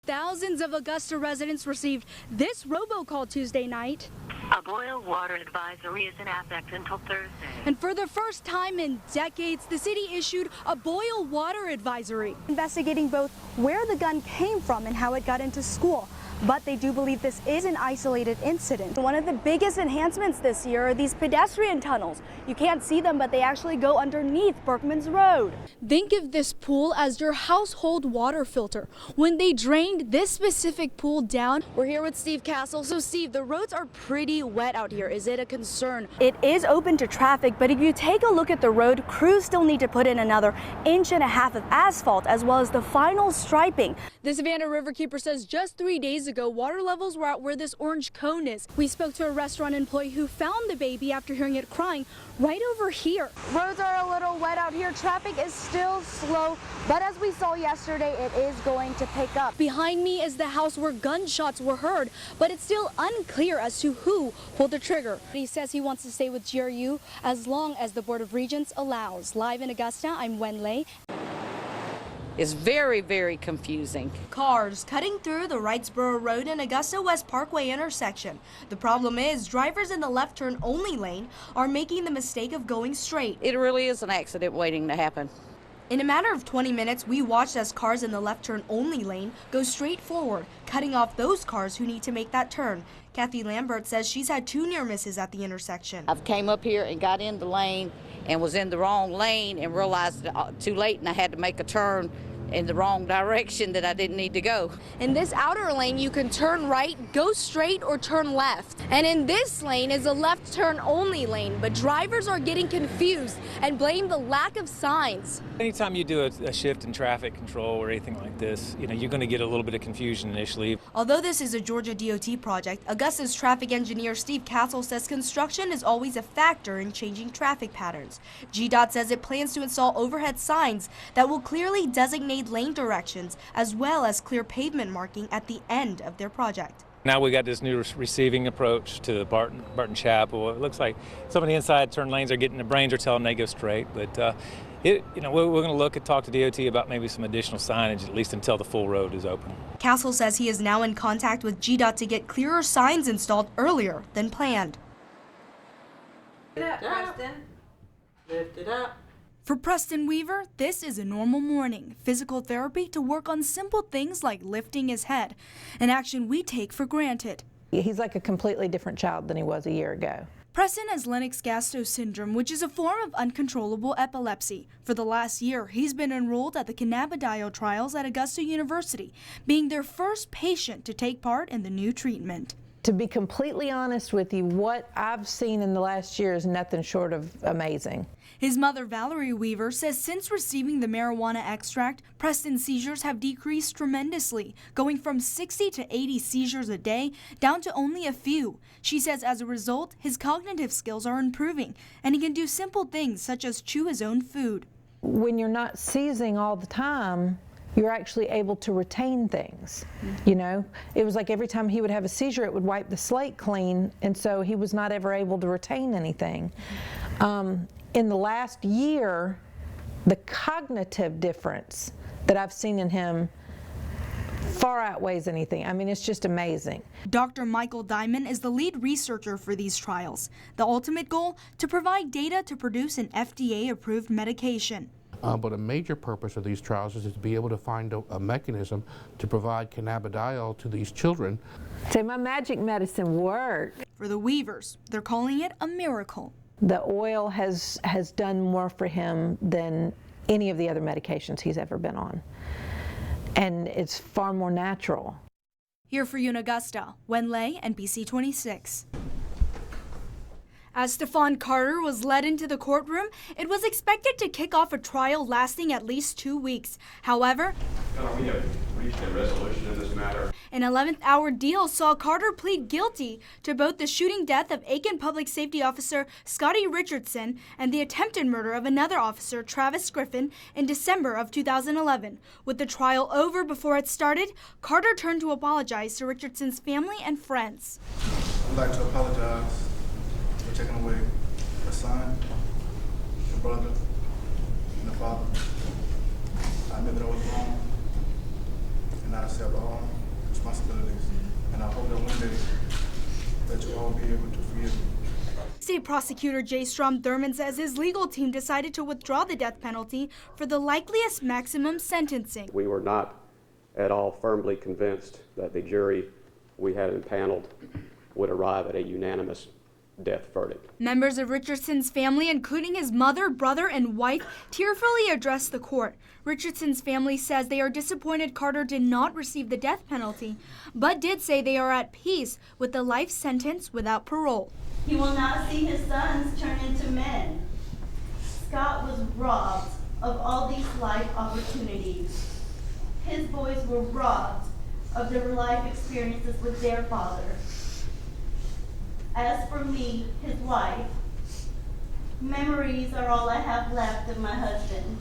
thousands of Augusta residents received this robocall Tuesday night. A boil water advisory is in effect until Thursday. And for the first time in decades, the city issued a boil water advisory, investigating both where the gun came from and how it got into school. But they do believe this is an isolated incident. One of the biggest enhancements this year are these pedestrian tunnels. You can't see them, but they actually go underneath Berkman's Road. Think of this pool as your household water filter. When they drained this specific pool down, we're here with Steve Castle. So Steve, the roads are pretty wet out here. Is it a concern? It is open to traffic, but if you take a look at the road, crews still need to put in another 1.5 inches of asphalt, as well as the final striping. The Savannah Riverkeeper says just 3 days ago, water levels were at where this orange cone is. We spoke to a restaurant employee who found the baby after hearing it crying right over here. Roads are a little wet out here. Traffic is still slow, but as we saw yesterday, it is going to pick up. Behind me is the house where gunshots were heard, but it's still unclear as to who pulled the trigger. He says he wants to stay with GRU as long as the Board of Regents allows. Live in Augusta, I'm Wen Lei. Is very, very confusing. Cars cutting through the Wrightsboro Road and Augusta West Parkway intersection. The problem is drivers in the left turn only lane are making the mistake of going straight. It really is an accident waiting to happen. In a matter of 20 minutes, we watched as cars in the left turn only lane go straight forward, cutting off those cars who need to make that turn. Kathy Lambert says she's had 2 near misses at the intersection. I've came up here and got in the lane and was in the wrong lane and realized too late, and I had to make a turn in the wrong direction that I didn't need to go. In this outer lane, you can turn right, go straight, or turn left. And in this lane is a left turn only lane, but drivers are getting confused and blame the lack of signs. Anytime you do a shift in traffic control or anything like this, you're going to get a little bit of confusion initially. Although this is a Georgia DOT project, Augusta's traffic engineer Steve Castle says construction is always a factor in changing traffic patterns. GDOT says it plans to install overhead signs that will clearly designate lane directions, as well as clear pavement marking at the end of their project. Now we got this new receiving approach to Barton Chapel. It looks like some of the inside turn lanes are getting, the brains are telling them they go straight, but we're going to look and talk to DOT about maybe some additional signage, at least until the full road is open. Castle says he is now in contact with GDOT to get clearer signs installed earlier than planned. Lift it up, Preston. Lift it up. For Preston Weaver, this is a normal morning. Physical therapy to work on simple things like lifting his head, an action we take for granted. He's like a completely different child than he was a year ago. Preston has Lennox-Gastaut syndrome, which is a form of uncontrollable epilepsy. For the last year, he's been enrolled at the cannabidiol trials at Augusta University, being their first patient to take part in the new treatment. To be completely honest with you, what I've seen in the last year is nothing short of amazing. His mother, Valerie Weaver, says since receiving the marijuana extract, Preston's seizures have decreased tremendously, going from 60 to 80 seizures a day down to only a few. She says as a result, his cognitive skills are improving, and he can do simple things such as chew his own food. When you're not seizing all the time, you're actually able to retain things. It was like every time he would have a seizure, it would wipe the slate clean, and so he was not ever able to retain anything. In the last year, the cognitive difference that I've seen in him far outweighs anything. I mean, it's just amazing. Dr. Michael Diamond is the lead researcher for these trials. The ultimate goal, to provide data to produce an FDA-approved medication. But a major purpose of these trials is to be able to find a mechanism to provide cannabidiol to these children. Say my magic medicine worked. For the Weavers, they're calling it a miracle. The oil has done more for him than any of the other medications he's ever been on. And it's far more natural. Here for you in Augusta, Wen Lei, NBC 26. As Stephon Carter was led into the courtroom, it was expected to kick off a trial lasting at least 2 weeks. However, we have reached a resolution in this matter. An 11th hour deal saw Carter plead guilty to both the shooting death of Aiken Public Safety Officer Scotty Richardson and the attempted murder of another officer, Travis Griffin, in December of 2011. With the trial over before it started, Carter turned to apologize to Richardson's family and friends. I'd like to apologize for taking away the son, the brother, and the father. I admit that I was wrong, and I accept all. won't be able to forgive me. State Prosecutor J. Strom Thurman says his legal team decided to withdraw the death penalty for the likeliest maximum sentencing. We were not at all firmly convinced that the jury we had impaneled would arrive at a unanimous death verdict. Members of Richardson's family, including his mother, brother, and wife, tearfully addressed the court. Richardson's family says they are disappointed Carter did not receive the death penalty, but did say they are at peace with the life sentence without parole. He will not see his sons turn into men. Scott was robbed of all these life opportunities. His boys were robbed of their life experiences with their father. As for me, his wife, memories are all I have left of my husband.